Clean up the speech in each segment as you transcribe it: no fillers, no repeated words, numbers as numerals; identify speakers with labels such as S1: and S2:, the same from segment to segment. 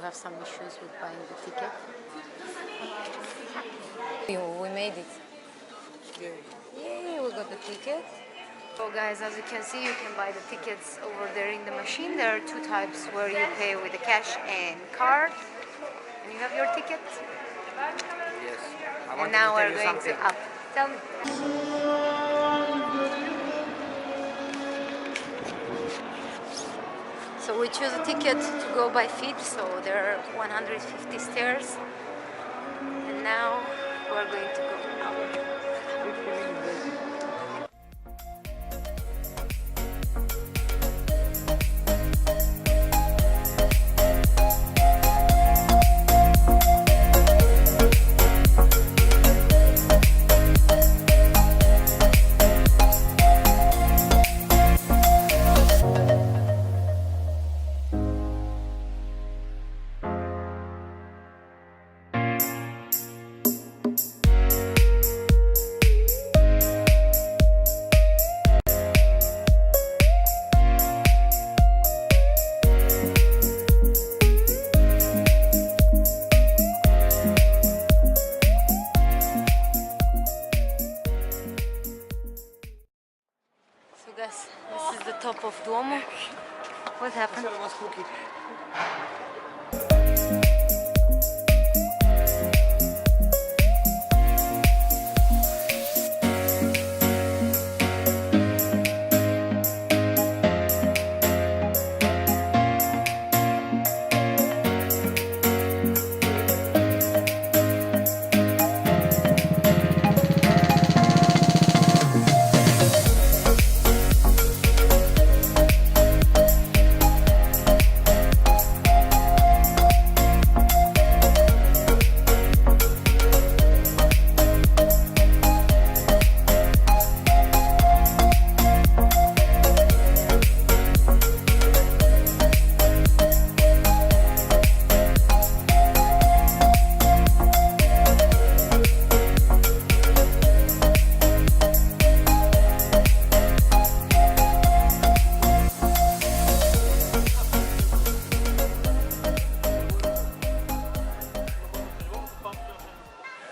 S1: have some issues with buying the ticket. We made it. Yay, we got the ticket. So guys, as you can see, you can buy the tickets over there in the machine. There are two types where you pay with the cash and card. And you have your ticket.
S2: Yes.
S1: And now we're going to up. Tell me. So we choose a ticket to go by feet, so there are 150 stairs. And now we're going to go up. Guys, this is the top of Duomo. What happened?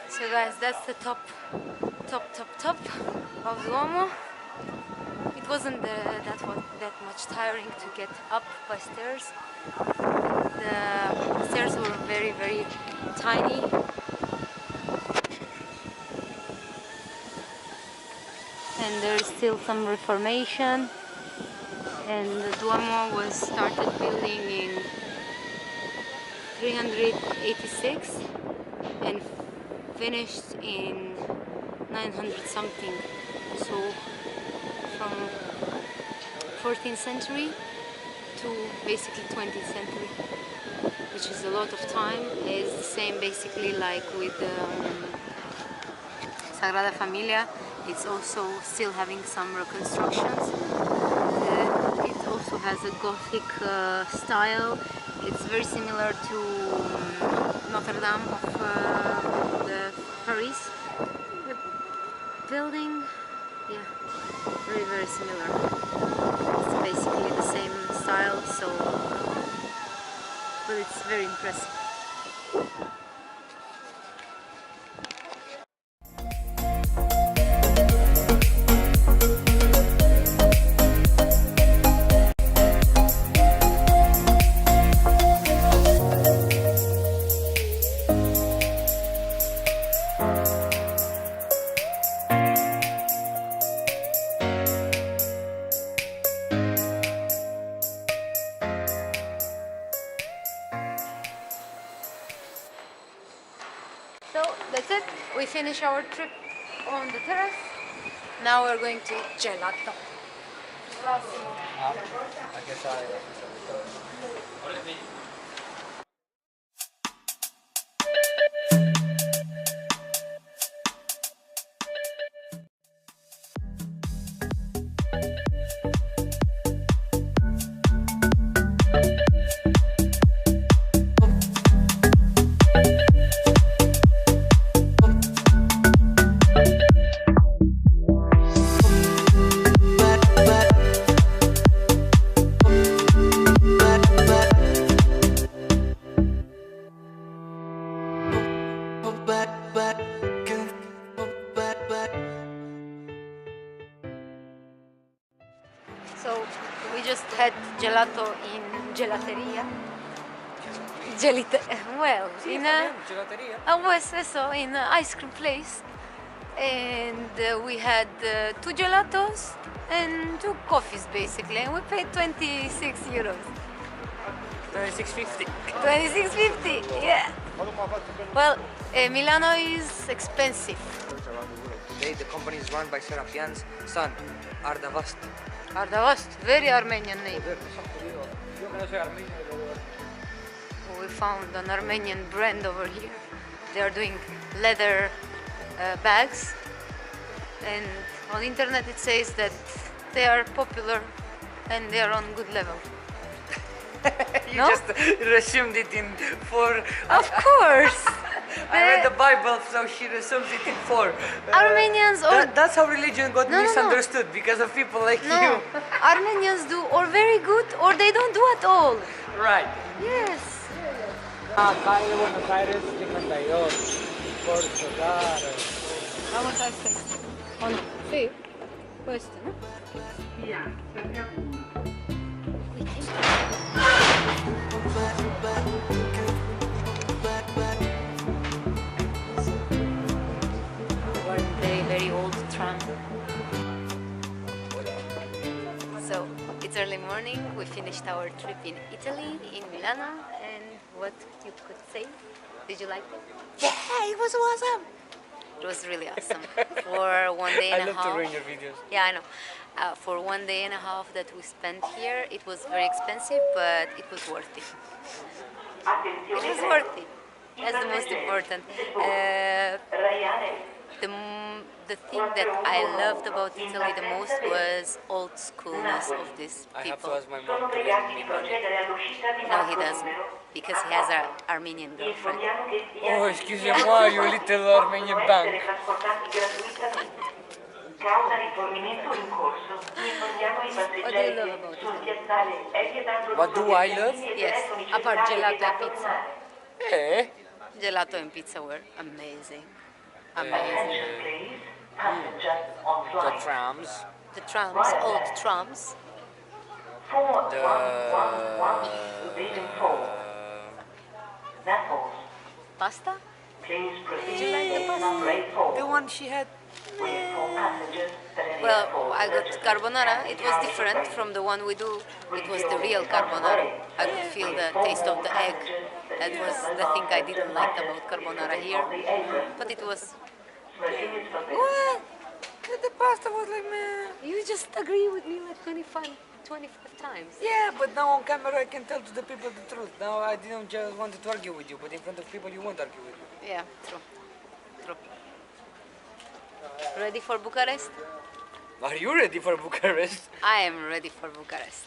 S1: So guys, that's the top of Duomo. It wasn't that much tiring to get up by stairs. The stairs were very tiny. And there is still some reformation. And the Duomo was started building in 386 and finished in 900 something. So from 14th century to basically 20th century, which is a lot of time. It's the same basically like with Sagrada Familia. It's also still having some reconstructions. It also has a Gothic style. It's very similar to Notre Dame of Paris. The building, yeah, very similar. It's basically the same style, so, but it's very impressive. So that's it, we finish our trip on the terrace. Now we're going to gelato. So we just had gelato in gelateria. Gelite well, in a
S2: Gelateria.
S1: was eso in an ice cream place, and we had 2 gelatos and 2 coffees basically, and we paid 26 euros.
S2: 26.50.
S1: 26.50, yeah. Well, Milano is expensive.
S2: Today the company is run by Serapian's son, Ardavast.
S1: Ardavast, very Armenian name. We found an Armenian brand over here. They are doing leather bags, and on the internet it says that they are popular and they are on good level.
S2: You
S1: No?
S2: just resumed it in 4.
S1: Of course!
S2: I read the Bible, so she resumes it in 4.
S1: Armenians or
S2: That's how religion got
S1: No.
S2: misunderstood because of people like
S1: no,
S2: you.
S1: Armenians do or very good or they don't do at all.
S2: Right.
S1: Yes.
S3: Acá de Buenos Aires 52, corto, claro.
S1: Vamos a este. ¿O no? Sí. Questo, no? One very old tram. So it's early morning. We finished our trip in Italy, in Milano, and what you could say? Did you like it?
S2: Yeah, it was awesome.
S1: It was really awesome. For 1 day and
S2: I
S1: a
S2: love
S1: half.
S2: to ruin your videos.
S1: Yeah, I know. For 1 day and a half that we spent here, it was very expensive, but it was worth it. It was worth it. That's the most important. The thing that I loved about Italy the most was old schoolness of these
S2: I have to
S1: people.
S2: ask my mom to lend me money.
S1: No, he doesn't, because he has an Armenian girlfriend.
S2: Oh, excusez-moi, you little Armenian bank.
S1: What do you love about Italy?
S2: What do I love?
S1: Yes, apart gelato and pizza.
S2: Eh?
S1: Gelato and pizza were amazing. Amazing.
S2: The trams.
S1: The trams, old trams. Pasta? Did you like the pasta?
S2: The one she had.
S1: Well, I got carbonara. It was different from the one we do. It was the real carbonara. I could feel the taste of the egg. That was the thing I didn't like about carbonara here. But it was... What?
S2: The pasta was like, man.
S1: You just agree with me like 25 times.
S2: Yeah, but now on camera I can tell to the people the truth. Now I didn't just want to argue with you, but in front of people you won't argue with me.
S1: Yeah, true. True. Ready for Bucharest?
S2: Are you ready for Bucharest?
S1: I am ready for Bucharest.